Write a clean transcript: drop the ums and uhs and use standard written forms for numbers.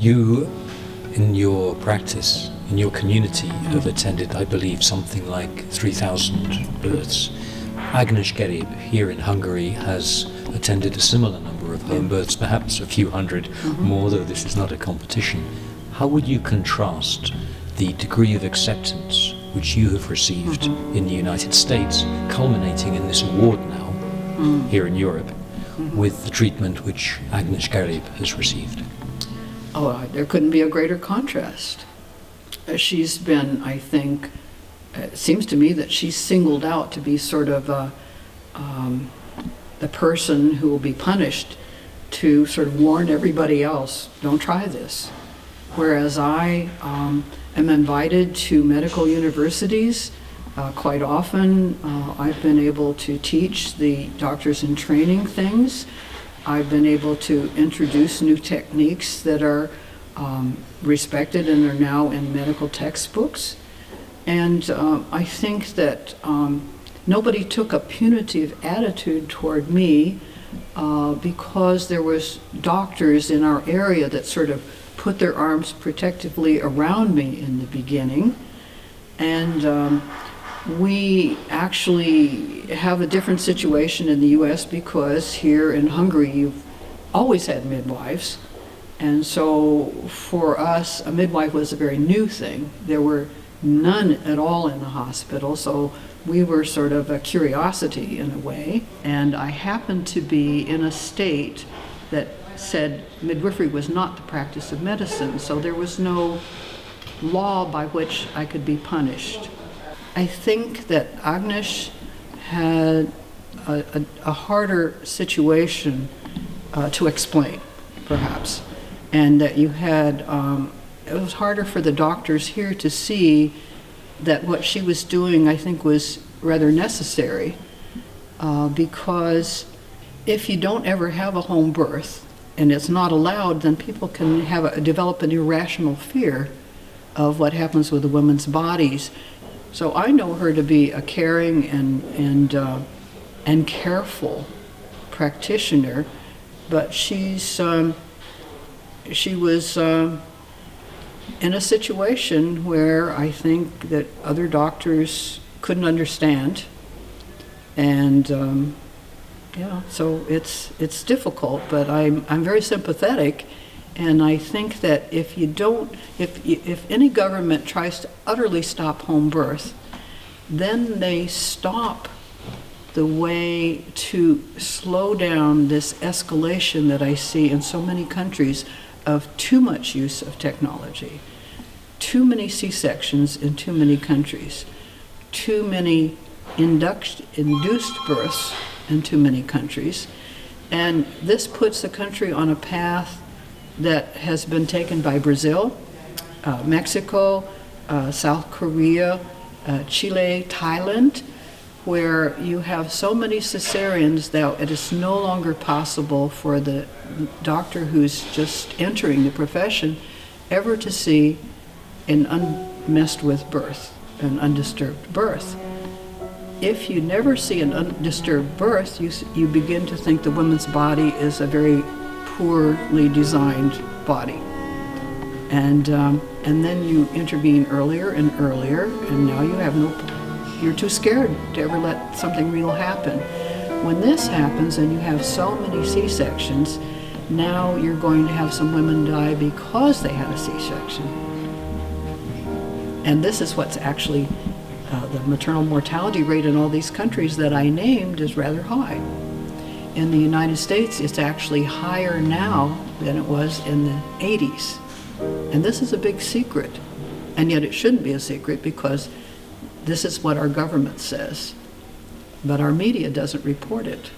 You, in your practice, in your community, have attended, I believe, something like 3,000 births. Agnes Geréb here in Hungary has attended a similar number of home births, perhaps a few hundred more, though this is not a competition. How would you contrast the degree of acceptance which you have received in the United States, culminating in this award now here in Europe, with the treatment which Agnes Geréb has received? Oh, there couldn't be a greater contrast. She's been, I think, it seems to me that she's singled out to be sort of the person who will be punished, to sort of warn everybody else, don't try this. Whereas I am invited to medical universities quite often. I've been able to teach the doctors in training things. I've been able to introduce new techniques that are respected and are now in medical textbooks. And I think that nobody took a punitive attitude toward me because there was doctors in our area that sort of put their arms protectively around me in the beginning. And we actually have a different situation in the US because here in Hungary you've always had midwives. And so for us, a midwife was a very new thing. There were none at all in the hospital, so we were sort of a curiosity in a way. And I happened to be in a state that said midwifery was not the practice of medicine, so there was no law by which I could be punished. I think that Agnes had a harder situation to explain, perhaps, and that you had, it was harder for the doctors here to see that what she was doing, I think, was rather necessary, because if you don't ever have a home birth, and it's not allowed, then people can develop an irrational fear of what happens with the women's bodies. So I know her to be a caring and careful practitioner, but she was in a situation where I think that other doctors couldn't understand, and yeah, so it's difficult, but I'm very sympathetic, and I think that if any government tries to utterly stop home birth, then they stop the way to slow down this escalation that I see in so many countries of too much use of technology, too many C-sections in too many countries, too many induced births in too many countries, and this puts the country on a path that has been taken by Brazil, Mexico, South Korea, Chile, Thailand, where you have so many cesareans that it is no longer possible for the doctor who's just entering the profession ever to see an unmessed with birth, an undisturbed birth. If you never see an undisturbed birth, you begin to think the woman's body is a very poorly designed body. And then you intervene earlier and earlier, and now you're too scared to ever let something real happen. When this happens and you have so many C-sections, now you're going to have some women die because they had a C-section. And this is what's actually the maternal mortality rate in all these countries that I named is rather high. In the United States, it's actually higher now than it was in the 80s. And this is a big secret. And yet it shouldn't be a secret because this is what our government says. But our media doesn't report it.